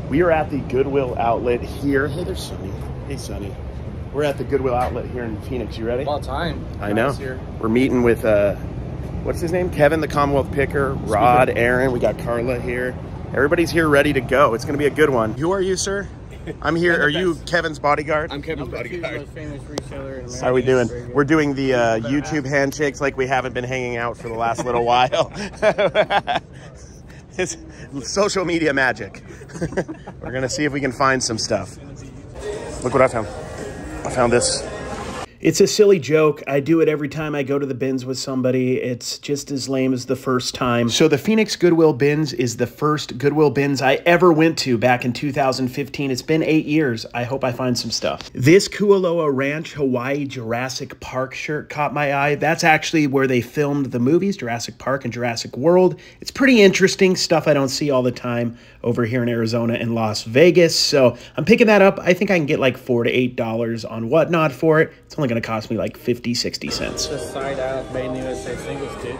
We are at the Goodwill outlet here. Hey, there's Sonny. Hey, Sonny. We're at the Goodwill outlet here in Phoenix. You ready? About time. I know. We're meeting with, what's his name? Kevin, the Commonwealth Picker. Rod, Aaron. We got Carla here. Everybody's here ready to go. It's going to be a good one. Who are you, sir? I'm here. Are you Kevin's bodyguard? I'm Kevin's bodyguard. Most famous reseller in America. How are we doing? We're doing the YouTube handshakes like we haven't been hanging out for the last little while. It's social media magic. We're going to see if we can find some stuff. Look what I found. I found this. It's a silly joke. I do it every time I go to the bins with somebody. It's just as lame as the first time. So the Phoenix Goodwill bins is the first Goodwill bins I ever went to back in 2015. It's been 8 years. I hope I find some stuff. This Kualoa Ranch Hawaii Jurassic Park shirt caught my eye. That's actually where they filmed the movies, Jurassic Park and Jurassic World. It's pretty interesting stuff I don't see all the time over here in Arizona and Las Vegas. So I'm picking that up. I think I can get like $4 to $8 on Whatnot for it. It's only going to cost me like 50, 60 cents. The side out made in the USA single stitch.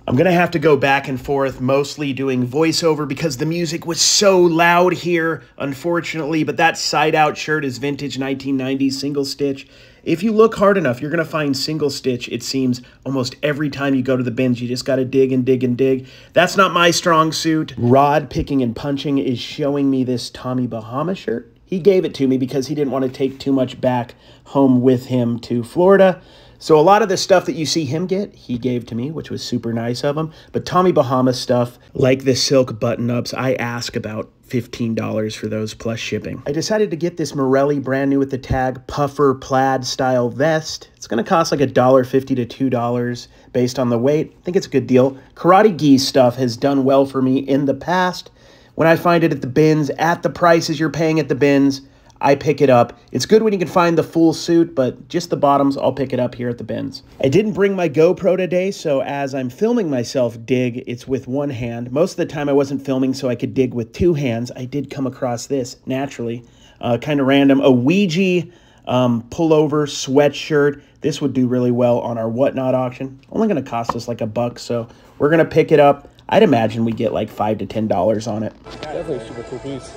I'm going to have to go back and forth, mostly doing voiceover because the music was so loud here, unfortunately. But that side out shirt is vintage 1990s single stitch. If you look hard enough, you're going to find single stitch, it seems, almost every time you go to the bins. You just got to dig and dig and dig. That's not my strong suit. Rod Picking and Punching is showing me this Tommy Bahama shirt. He gave it to me because he didn't want to take too much back home with him to Florida. So a lot of the stuff that you see him get, he gave to me, which was super nice of him. But Tommy Bahama stuff, like the silk button-ups, I ask about $15 for those plus shipping. I decided to get this Morelli brand new with the tag puffer plaid style vest. It's going to cost like $1.50 to $2 based on the weight. I think it's a good deal. Karate Gi stuff has done well for me in the past. When I find it at the bins, at the prices you're paying at the bins, I pick it up. It's good when you can find the full suit, but just the bottoms, I'll pick it up here at the bins. I didn't bring my GoPro today, so as I'm filming myself dig, it's with one hand. Most of the time I wasn't filming, so I could dig with two hands. I did come across this, naturally, kind of random. A Ouija pullover sweatshirt. This would do really well on our Whatnot auction. Only going to cost us like $1, so we're going to pick it up. I'd imagine we get like $5 to $10 on it. Definitely a super cool piece.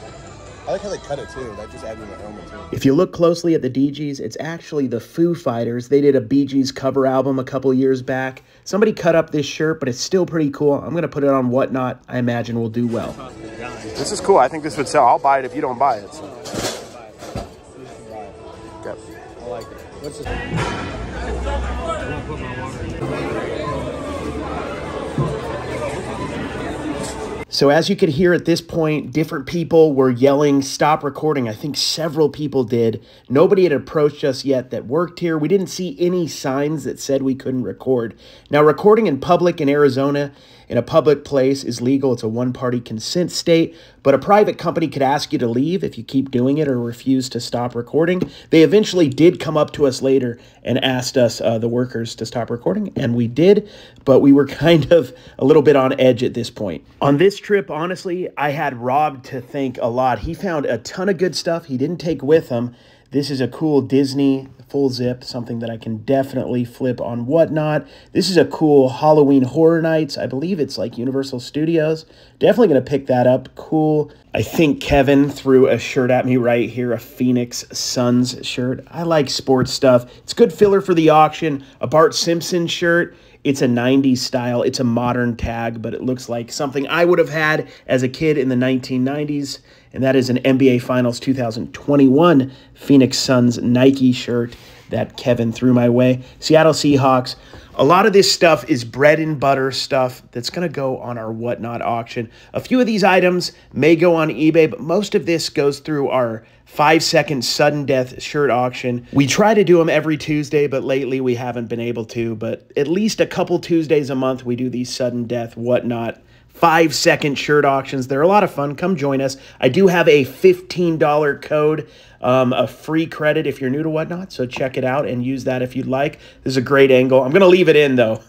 I like how they cut it too. That just added to the helmet too. If you look closely at the DGs, it's actually the Foo Fighters. They did a Bee Gees cover album a couple years back. Somebody cut up this shirt, but it's still pretty cool. I'm going to put it on Whatnot. I imagine we'll do well. This is cool. I think this would sell. I'll buy it if you don't buy it. So. Yep. I like it. What's this? So as you could hear at this point, different people were yelling, stop recording. I think several people did. Nobody had approached us yet that worked here. We didn't see any signs that said we couldn't record. Now, recording in public in Arizona, in a public place, is legal. It's a one-party consent state, but a private company could ask you to leave if you keep doing it or refuse to stop recording. They eventually did come up to us later and asked us, the workers, to stop recording, and we did, but we were kind of a little bit on edge at this point. On this trip, honestly, I had Rob to thank a lot. He found a ton of good stuff he didn't take with him. This is a cool Disney full zip, something that I can definitely flip on Whatnot. This is a cool Halloween Horror Nights. I believe it's like Universal Studios. Definitely going to pick that up. Cool. I think Kevin threw a shirt at me right here, a Phoenix Suns shirt. I like sports stuff. It's good filler for the auction. A Bart Simpson shirt. It's a 90s style. It's a modern tag, but it looks like something I would have had as a kid in the 1990s. And that is an NBA Finals 2021 Phoenix Suns Nike shirt that Kevin threw my way. Seattle Seahawks. A lot of this stuff is bread and butter stuff that's going to go on our Whatnot auction. A few of these items may go on eBay, but most of this goes through our 5-second sudden death shirt auction. We try to do them every Tuesday, but lately we haven't been able to. But at least a couple Tuesdays a month, we do these sudden death Whatnot 5-second shirt auctions. They're a lot of fun. Come join us. I do have a $15 code, a free credit if you're new to Whatnot, so check it out and use that if you'd like. This is a great angle. I'm going to leave it in, though.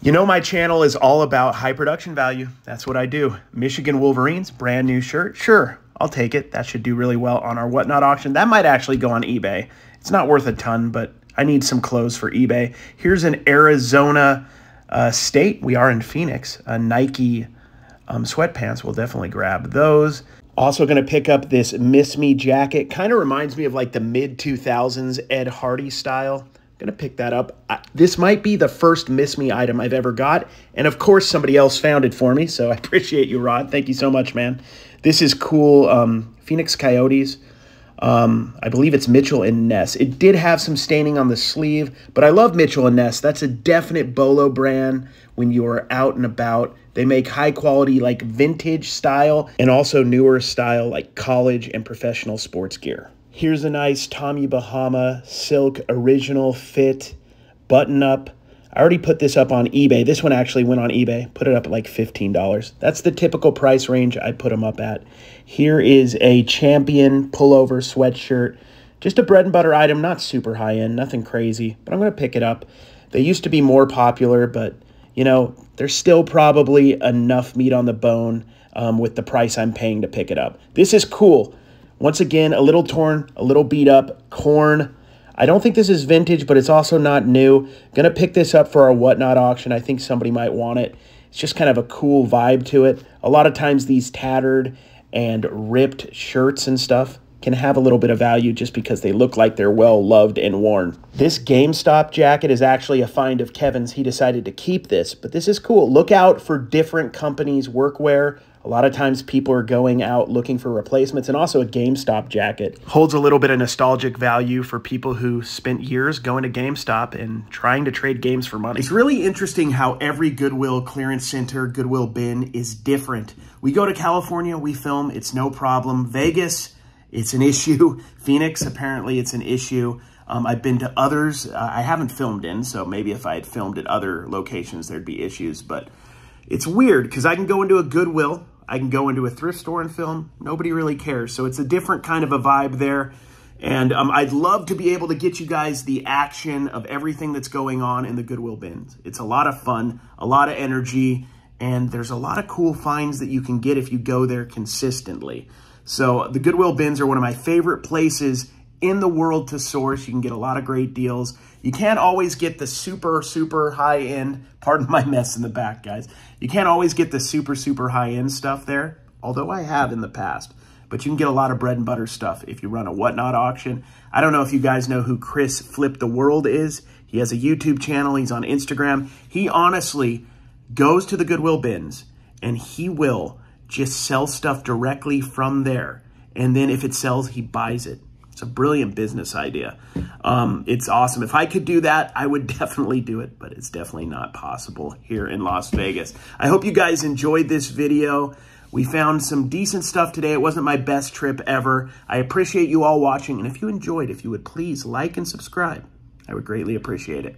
You know my channel is all about high production value. That's what I do. Michigan Wolverines, brand new shirt. Sure, I'll take it. That should do really well on our Whatnot auction. That might actually go on eBay. It's not worth a ton, but I need some clothes for eBay. Here's an Arizona state. We are in Phoenix, a Nike sweatpants. We'll definitely grab those. Also going to pick up this Miss Me jacket. Kind of reminds me of like the mid-2000s Ed Hardy style. Going to pick that up. This might be the first Miss Me item I've ever got. And of course, somebody else found it for me. So I appreciate you, Rod. Thank you so much, man. This is cool. Phoenix Coyotes. I believe it's Mitchell and Ness. It did have some staining on the sleeve, but I love Mitchell and Ness. That's a definite Bolo brand when you're out and about. They make high quality, like vintage style, and also newer style, like college and professional sports gear. Here's a nice Tommy Bahama silk original fit button up. I already put this up on eBay. This one actually went on eBay. Put it up at like $15. That's the typical price range I put them up at. Here is a Champion pullover sweatshirt. Just a bread and butter item, not super high end, nothing crazy, but I'm going to pick it up. They used to be more popular, but you know, there's still probably enough meat on the bone with the price I'm paying to pick it up. This is cool. Once again, a little torn, a little beat up, corn. I don't think this is vintage, but it's also not new. Gonna pick this up for our Whatnot auction. I think somebody might want it. It's just kind of a cool vibe to it. A lot of times these tattered and ripped shirts and stuff can have a little bit of value just because they look like they're well loved and worn. This GameStop jacket is actually a find of Kevin's. He decided to keep this, but this is cool. Look out for different companies' workwear. A lot of times people are going out looking for replacements, and also a GameStop jacket holds a little bit of nostalgic value for people who spent years going to GameStop and trying to trade games for money. It's really interesting how every Goodwill clearance center, Goodwill bin is different. We go to California, we film, it's no problem. Vegas, it's an issue. Phoenix, apparently it's an issue. I've been to others I haven't filmed in, so maybe if I had filmed at other locations, there'd be issues, but it's weird because I can go into a Goodwill, I can go into a thrift store and film. Nobody really cares. So it's a different kind of a vibe there. And I'd love to be able to get you guys the action of everything that's going on in the Goodwill bins. It's a lot of fun, a lot of energy, and there's a lot of cool finds that you can get if you go there consistently. So the Goodwill bins are one of my favorite places in the world to source. You can get a lot of great deals. You can't always get the super, super high-end, pardon my mess in the back, guys. You can't always get the super, super high-end stuff there, although I have in the past. But you can get a lot of bread and butter stuff if you run a Whatnot auction. I don't know if you guys know who Chris Flip the World is. He has a YouTube channel. He's on Instagram. He honestly goes to the Goodwill bins, and he will just sell stuff directly from there. And then if it sells, he buys it. It's a brilliant business idea. It's awesome. If I could do that, I would definitely do it, but it's definitely not possible here in Las Vegas. I hope you guys enjoyed this video. We found some decent stuff today. It wasn't my best trip ever. I appreciate you all watching, and if you enjoyed, if you would please like and subscribe, I would greatly appreciate it.